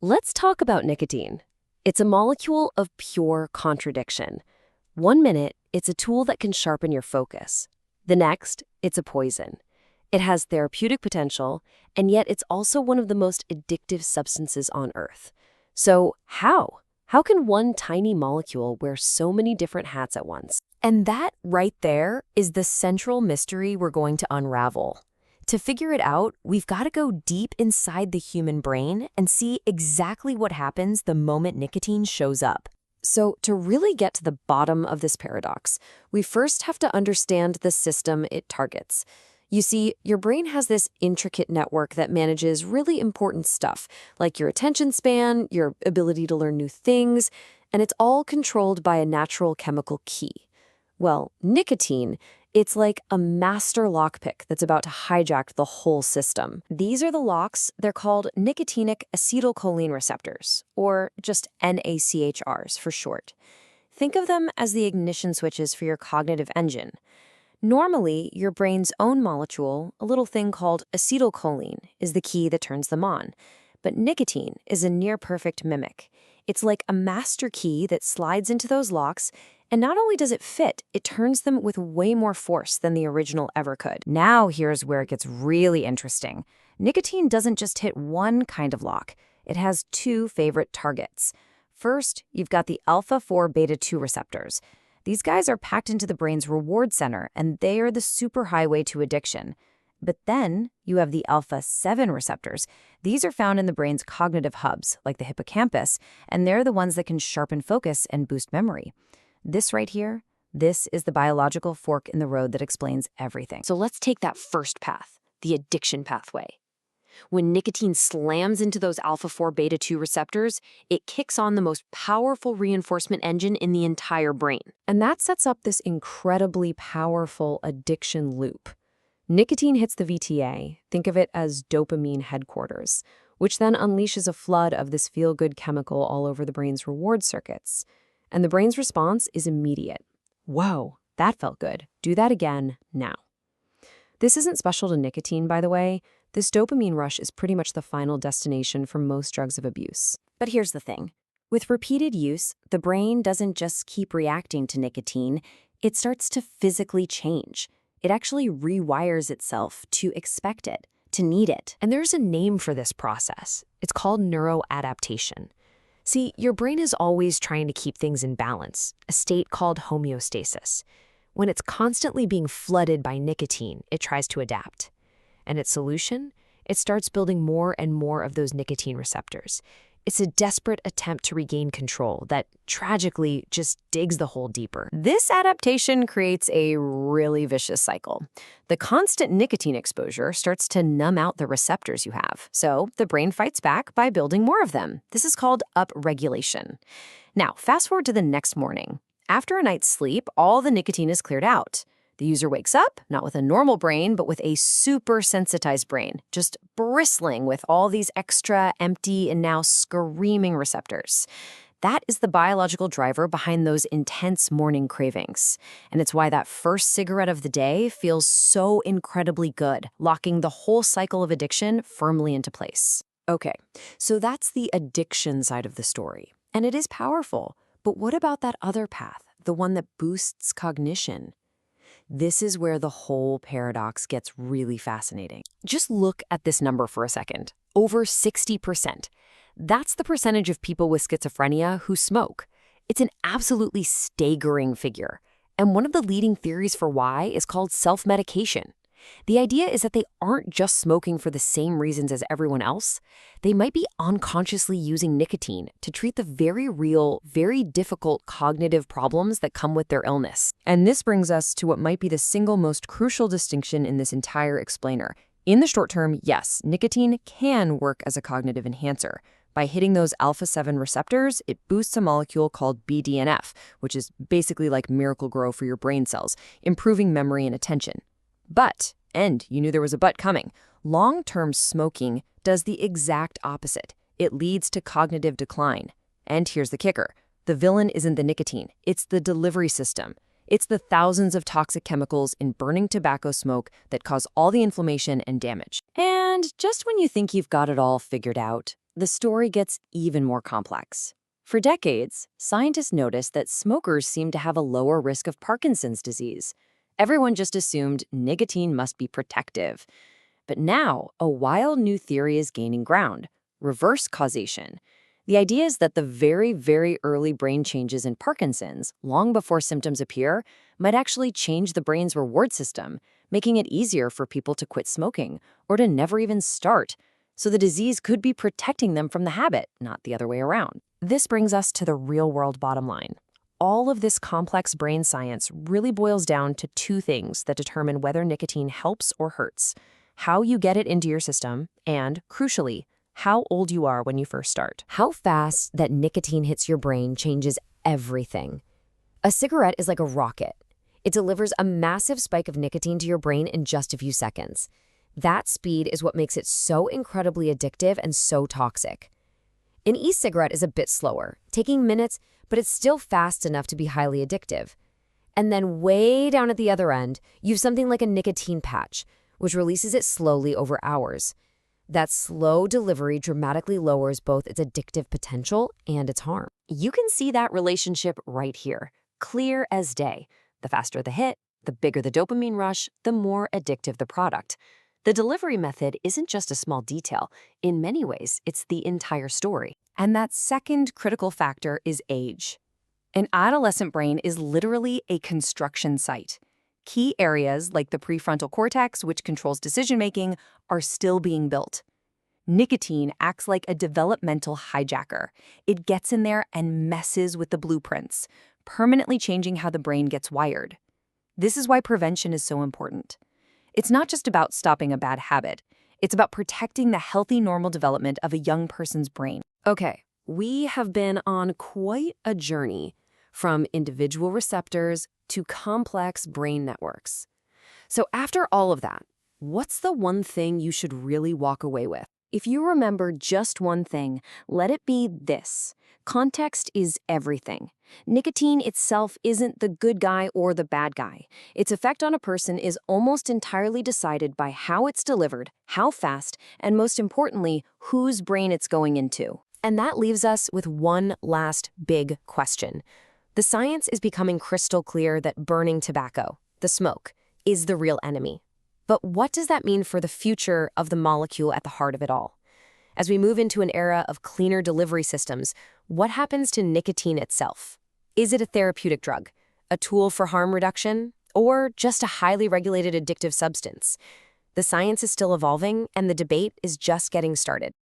Let's talk about nicotine. It's a molecule of pure contradiction. One minute, it's a tool that can sharpen your focus. The next, it's a poison. It has therapeutic potential, and yet it's also one of the most addictive substances on Earth. So how? How can one tiny molecule wear so many different hats at once? And that right there is the central mystery we're going to unravel. To figure it out, we've got to go deep inside the human brain and see exactly what happens the moment nicotine shows up. So to really get to the bottom of this paradox, we first have to understand the system it targets. You see, your brain has this intricate network that manages really important stuff, like your attention span, your ability to learn new things, and it's all controlled by a natural chemical key. Well, nicotine, it's like a master lockpick that's about to hijack the whole system. These are the locks. They're called Nicotinic acetylcholine receptors, or just nAChRs for short. Think of them as the ignition switches for your cognitive engine. Normally, your brain's own molecule, a little thing called acetylcholine, is the key that turns them on. But nicotine is a near-perfect mimic. It's like a master key that slides into those locks, and not only does it fit, it turns them with way more force than the original ever could. Now here's where it gets really interesting. Nicotine doesn't just hit one kind of lock. It has two favorite targets. First, you've got the alpha-4 beta-2 receptors. These guys are packed into the brain's reward center, and they are the superhighway to addiction. But then you have the alpha-7 receptors. These are found in the brain's cognitive hubs, like the hippocampus, and they're the ones that can sharpen focus and boost memory. This right here, this is the biological fork in the road that explains everything. So let's take that first path, the addiction pathway. When nicotine slams into those alpha-4 beta-2 receptors, it kicks on the most powerful reinforcement engine in the entire brain. And that sets up this incredibly powerful addiction loop. Nicotine hits the VTA, think of it as dopamine headquarters, which then unleashes a flood of this feel-good chemical all over the brain's reward circuits. And the brain's response is immediate. Whoa, that felt good. Do that again now. This isn't special to nicotine, by the way. This dopamine rush is pretty much the final destination for most drugs of abuse. But here's the thing. With repeated use, the brain doesn't just keep reacting to nicotine, it starts to physically change. It actually rewires itself to expect it, to need it. And there's a name for this process. It's called neuroadaptation. See, your brain is always trying to keep things in balance, a state called homeostasis. When it's constantly being flooded by nicotine, it tries to adapt. And its solution? It starts building more and more of those nicotine receptors. It's a desperate attempt to regain control that, tragically, just digs the hole deeper. This adaptation creates a really vicious cycle. The constant nicotine exposure starts to numb out the receptors you have, so the brain fights back by building more of them. This is called upregulation. Now, fast forward to the next morning. After a night's sleep, all the nicotine is cleared out. The user wakes up, not with a normal brain, but with a super sensitized brain, just bristling with all these extra, empty, and now screaming receptors. That is the biological driver behind those intense morning cravings. And it's why that first cigarette of the day feels so incredibly good, locking the whole cycle of addiction firmly into place. Okay, so that's the addiction side of the story. And it is powerful. But what about that other path, the one that boosts cognition? This is where the whole paradox gets really fascinating. Just look at this number for a second. Over 60%. That's the percentage of people with schizophrenia who smoke. It's an absolutely staggering figure. And one of the leading theories for why is called self-medication. The idea is that they aren't just smoking for the same reasons as everyone else. They might be unconsciously using nicotine to treat the very real, very difficult cognitive problems that come with their illness. And this brings us to what might be the single most crucial distinction in this entire explainer. In the short term, yes, nicotine can work as a cognitive enhancer. By hitting those alpha-7 receptors, it boosts a molecule called BDNF, which is basically like Miracle-Gro for your brain cells, improving memory and attention. But, and you knew there was a but coming, long-term smoking does the exact opposite. It leads to cognitive decline. And here's the kicker. The villain isn't the nicotine. It's the delivery system. It's the thousands of toxic chemicals in burning tobacco smoke that cause all the inflammation and damage. And just when you think you've got it all figured out, the story gets even more complex. For decades, scientists noticed that smokers seemed to have a lower risk of Parkinson's disease. Everyone just assumed nicotine must be protective. But now, a wild new theory is gaining ground: reverse causation. The idea is that the very, very early brain changes in Parkinson's, long before symptoms appear, might actually change the brain's reward system, making it easier for people to quit smoking or to never even start. So the disease could be protecting them from the habit, not the other way around. This brings us to the real-world bottom line. All of this complex brain science really boils down to two things that determine whether nicotine helps or hurts: how you get it into your system, and, crucially, how old you are when you first start. How fast that nicotine hits your brain changes everything. A cigarette is like a rocket. It delivers a massive spike of nicotine to your brain in just a few seconds. That speed is what makes it so incredibly addictive and so toxic. An e-cigarette is a bit slower, taking minutes, but it's still fast enough to be highly addictive. And then way down at the other end, you have something like a nicotine patch, which releases it slowly over hours. That slow delivery dramatically lowers both its addictive potential and its harm. You can see that relationship right here, clear as day. The faster the hit, the bigger the dopamine rush, the more addictive the product. The delivery method isn't just a small detail. In many ways, it's the entire story. And that second critical factor is age. An adolescent brain is literally a construction site. Key areas like the prefrontal cortex, which controls decision-making, are still being built. Nicotine acts like a developmental hijacker. It gets in there and messes with the blueprints, permanently changing how the brain gets wired. This is why prevention is so important. It's not just about stopping a bad habit. It's about protecting the healthy, normal development of a young person's brain. Okay, we have been on quite a journey from individual receptors to complex brain networks. So after all of that, what's the one thing you should really walk away with? If you remember just one thing, let it be this: context is everything. Nicotine itself isn't the good guy or the bad guy. Its effect on a person is almost entirely decided by how it's delivered, how fast, and most importantly, whose brain it's going into. And that leaves us with one last big question. The science is becoming crystal clear that burning tobacco, the smoke, is the real enemy. But what does that mean for the future of the molecule at the heart of it all? As we move into an era of cleaner delivery systems, what happens to nicotine itself? Is it a therapeutic drug, a tool for harm reduction, or just a highly regulated addictive substance? The science is still evolving, and the debate is just getting started.